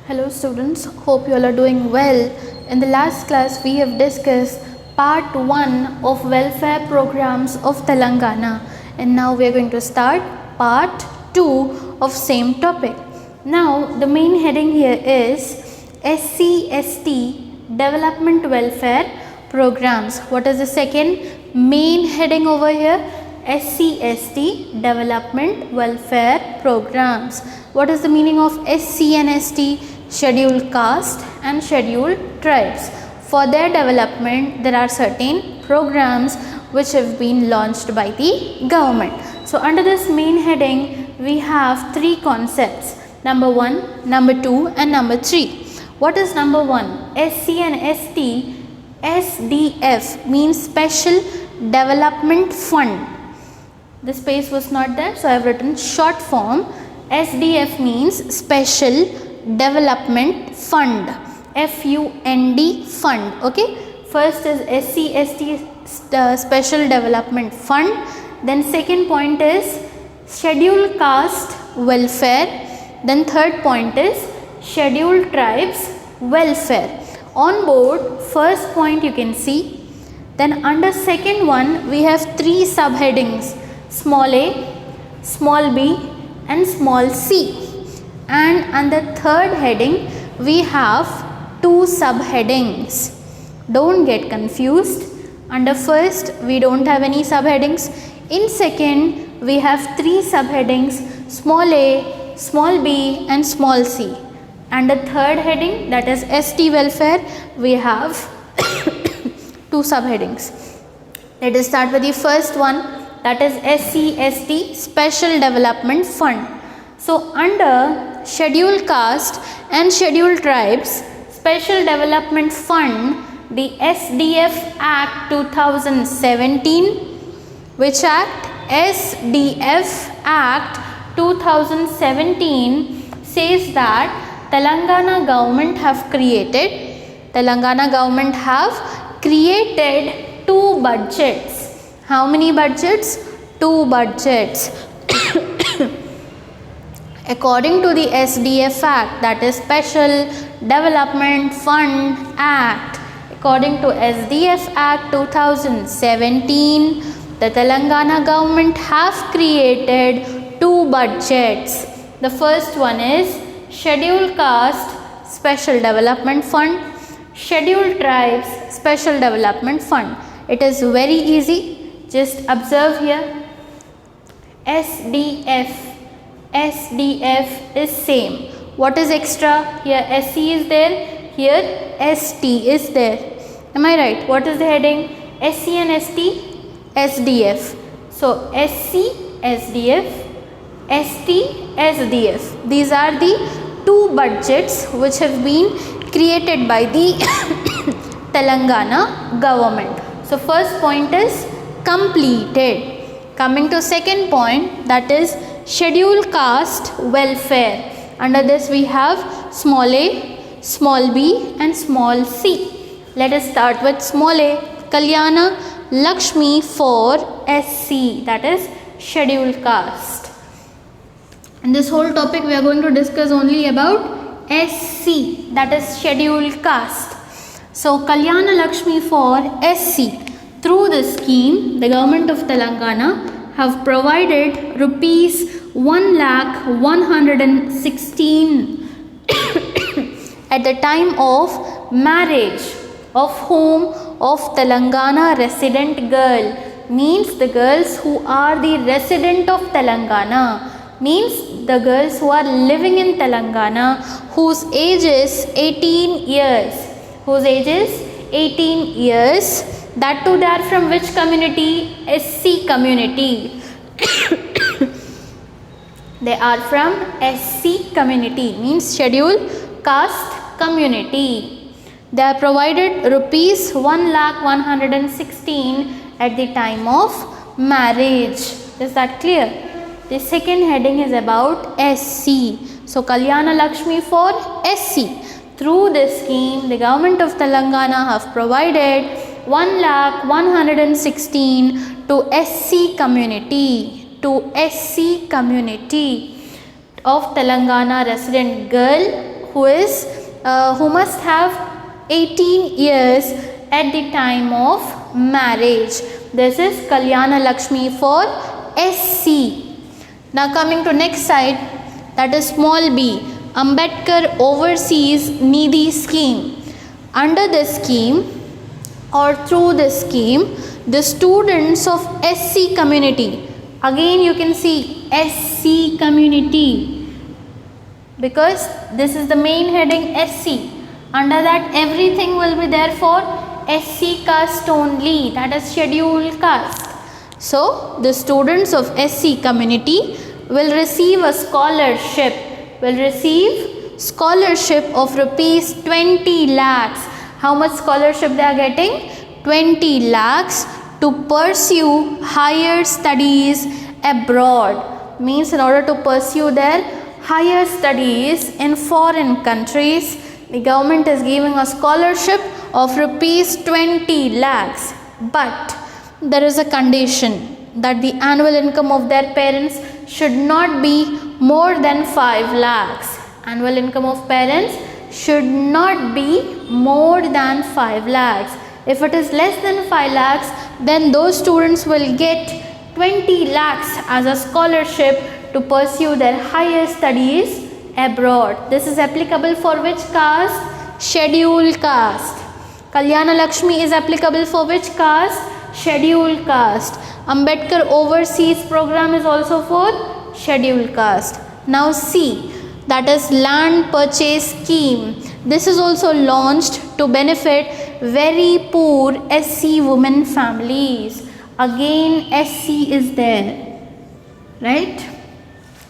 Hello students, hope you all are doing well. In the last class we have discussed part 1 of welfare programs of Telangana, and now we are going to start part 2 of same topic. Now the main heading here is SC/ST development welfare programs. What is the second main heading over here? SC/ST development welfare programs. What is the meaning of SC and ST? Scheduled caste and scheduled tribes. For their development, there are certain programs which have been launched by the government. So under this main heading, we have three concepts: number 1, number 2 and number 3. What is number 1? SC and ST. SDF means Special Development Fund. The space was not there, so I have written short form. SDF means Special Development Fund. FUND fund. Okay. First is SC/ST Special Development Fund. Then second point is Scheduled Caste Welfare. Then third point is Scheduled Tribes Welfare. On board, first point you can see. Then under second one we have three subheadings: small a, small b and small c. And under third heading we have two subheadings. Don't get confused. Under first we don't have any subheadings. In second we have three subheadings: small a, small b and small c. Under third heading, that is ST welfare, we have two subheadings. Let us start with the first one, that is SC/ST Special Development Fund. So under Scheduled Caste and Scheduled Tribes Special Development Fund, the SDF Act 2017, which Act? SDF Act 2017 says that Telangana government have created two budgets. How many budgets? Two budgets. According to the SDF Act, that is Special Development Fund Act, according to SDF Act 2017, the Telangana government have created two budgets. The first one is Scheduled Caste Special Development Fund, Scheduled Tribes Special Development Fund. It is very easy. Just observe here. SDF is same. What is extra? Here SC is there, here ST is there. Am I right? What is the heading? SC and ST? SDF. So SC, SDF, ST, SDF. These are the two budgets which have been created by the Telangana government. So first point is completed. Coming to second point, that is Scheduled Caste Welfare. Under this we have small a, small b and small c. Let us start with small a. Kalyana Lakshmi for SC, that is Scheduled Caste. In this whole topic we are going to discuss only about SC, that is Scheduled Caste. So Kalyana Lakshmi for SC. Through this scheme, the government of Telangana have provided rupees 1,116 at the time of marriage of whom? Of Telangana resident girl. Means the girls who are the resident of Telangana. Means the girls who are living in Telangana, whose age is 18 years. Whose age is 18 years. That too they are from which community? SC community. They are from SC community, means Scheduled Caste community. They are provided rupees 1,116 at the time of marriage. Is that clear? The second heading is about SC. So Kalyana Lakshmi for SC. Through this scheme, the government of Telangana have provided 1,116 to SC community. To SC community of Telangana resident girl who must have 18 years at the time of marriage. This is Kalyana Lakshmi for SC. Now coming to next side, that is small b, Ambedkar Overseas Nidhi Scheme. Under this scheme or through this scheme, the students of SC community, again you can see SC community, because this is the main heading SC. Under that everything will be there for SC caste only, that is scheduled caste. So the students of SC community will receive a scholarship, of rupees 20 lakhs. How much scholarship they are getting? 20 lakhs to pursue higher studies abroad. Means in order to pursue their higher studies in foreign countries, the government is giving a scholarship of rupees 20 lakhs. But there is a condition that the annual income of their parents should not be more than 5 lakhs. Annual income of parents should not be more than 5 lakhs. If it is less than 5 lakhs, then those students will get 20 lakhs as a scholarship to pursue their higher studies abroad. This is applicable for which caste? Scheduled caste. Kalyana Lakshmi is applicable for which caste? Scheduled caste. Ambedkar Overseas Program is also for scheduled caste. Now C, that is land purchase scheme. This is also launched to benefit very poor SC women families. Again SC is there, right?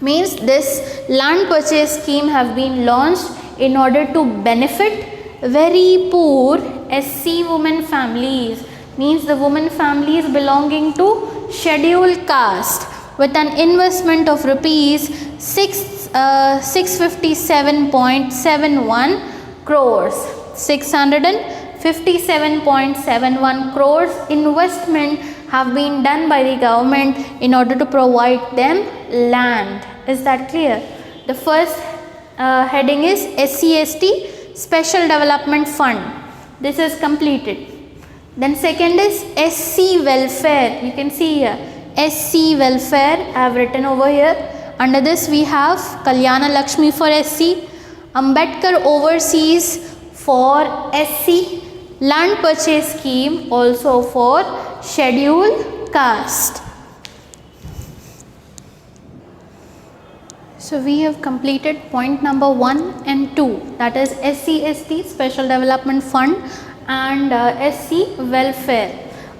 Means this land purchase scheme have been launched in order to benefit very poor SC women families. Means the women families belonging to scheduled caste, with an investment of rupees 657.71 crores. 657.71 crores investment have been done by the government in order to provide them land. Is that clear? The first heading is SC/ST Special Development Fund. This is completed. Then second is SC welfare. You can see here SC welfare I have written over here. Under this we have Kalyana Lakshmi for SC, Ambedkar Overseas for SC, land purchase scheme also for scheduled caste. So we have completed point number 1 and 2, that is SC/ST Special Development Fund and SC welfare.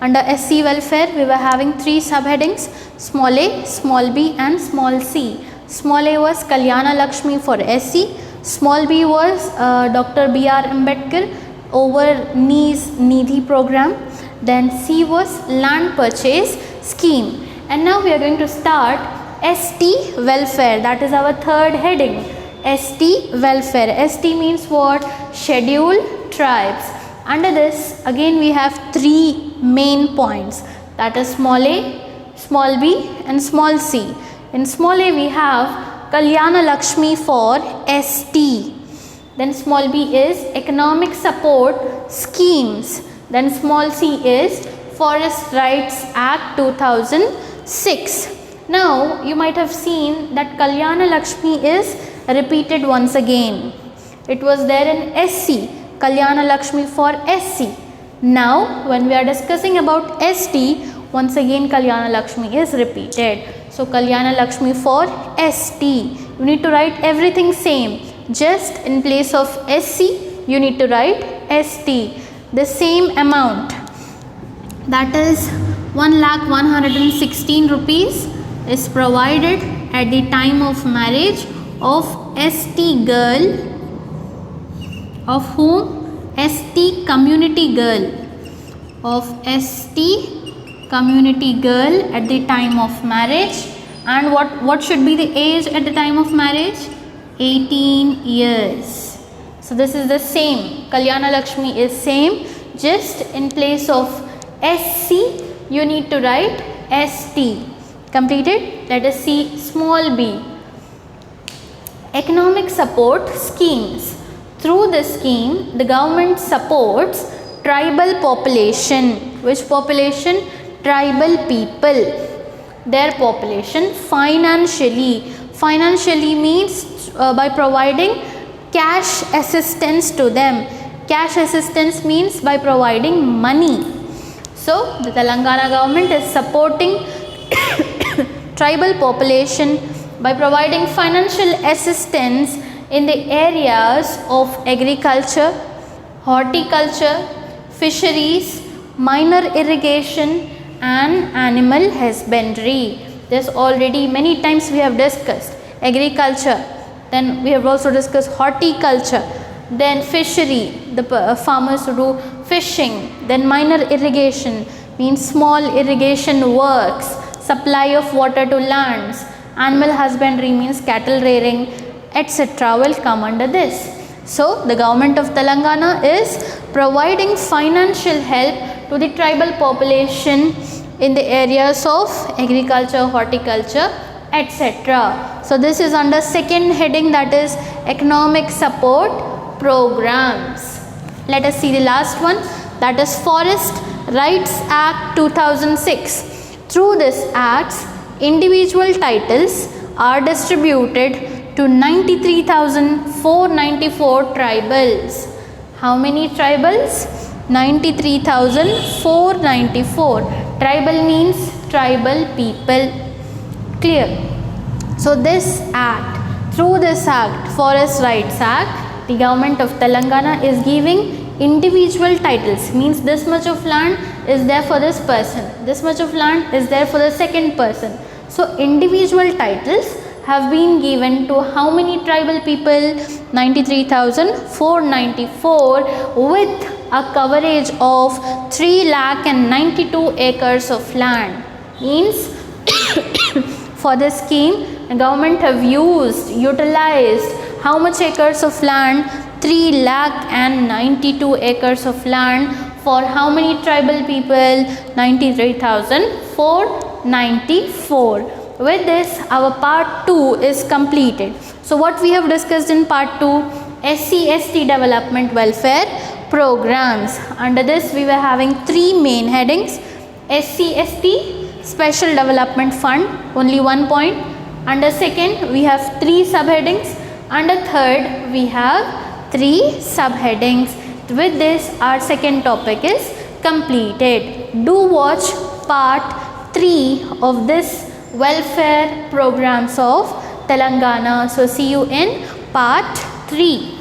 Under SC welfare we were having 3 subheadings: small a, small b and small c. Small a was Kalyana Lakshmi for SC, small b was Dr. B.R. Ambedkar Overseas Nidhi program, then C was land purchase scheme. And now we are going to start ST welfare, that is our third heading. ST welfare. ST means what? Scheduled tribes. Under this again we have 3 main points, that is small a, small b and small c. In small a we have Kalyana Lakshmi for ST. Then small b is economic support schemes. Then small c is Forest Rights Act 2006. Now you might have seen that Kalyana Lakshmi is repeated once again. It was there in SC, Kalyana Lakshmi for SC. Now when we are discussing about ST, once again Kalyana Lakshmi is repeated. So Kalyana Lakshmi for ST. You need to write everything same. Just in place of SC, you need to write ST. The same amount, that is 1,116 rupees is provided at the time of marriage of ST girl, of whom? ST community girl, of ST community girl at the time of marriage. And what should be the age at the time of marriage? 18 years. So this is the same. Kalyana Lakshmi is same. Just in place of SC, you need to write ST. Completed? Let us see small b. economic support schemes. Through this scheme, the government supports tribal population. Which population? Tribal people. Their population financially. Financially means by providing cash assistance to them. Cash assistance means by providing money. So, the Telangana government is supporting tribal population by providing financial assistance in the areas of agriculture, horticulture, fisheries, minor irrigation and animal husbandry. This already many times we have discussed. Agriculture, then we have also discussed horticulture, then fishery, the farmers who do fishing, then minor irrigation means small irrigation works, supply of water to lands, animal husbandry means cattle rearing, etc. will come under this. So, the government of Telangana is providing financial help to the tribal population in the areas of agriculture, horticulture, etc. So, this is under second heading, that is economic support programs. Let us see the last one, that is Forest Rights Act 2006. Through this act, individual titles are distributed to 93,494 tribals. How many tribals? 93,494. Tribal means tribal people. Clear? So this act, through this act, Forest Rights Act, the government of Telangana is giving individual titles, means this much of land is there for this person, this much of land is there for the second person. So individual titles have been given to how many tribal people? 93,494 with a coverage of 3,92,000 acres of land. Means for this scheme, the government have utilized how much acres of land? 3,92,000 acres of land for how many tribal people? 93,494. With this, our part 2 is completed. So, what we have discussed in part 2? SC/ST development welfare programs. Under this, we were having 3 main headings. SC/ST Special Development Fund, only 1 point. Under second, we have 3 subheadings. Under third, we have 3 subheadings. With this, our second topic is completed. Do watch part 3 of this welfare programs of Telangana. So, see you in part 3.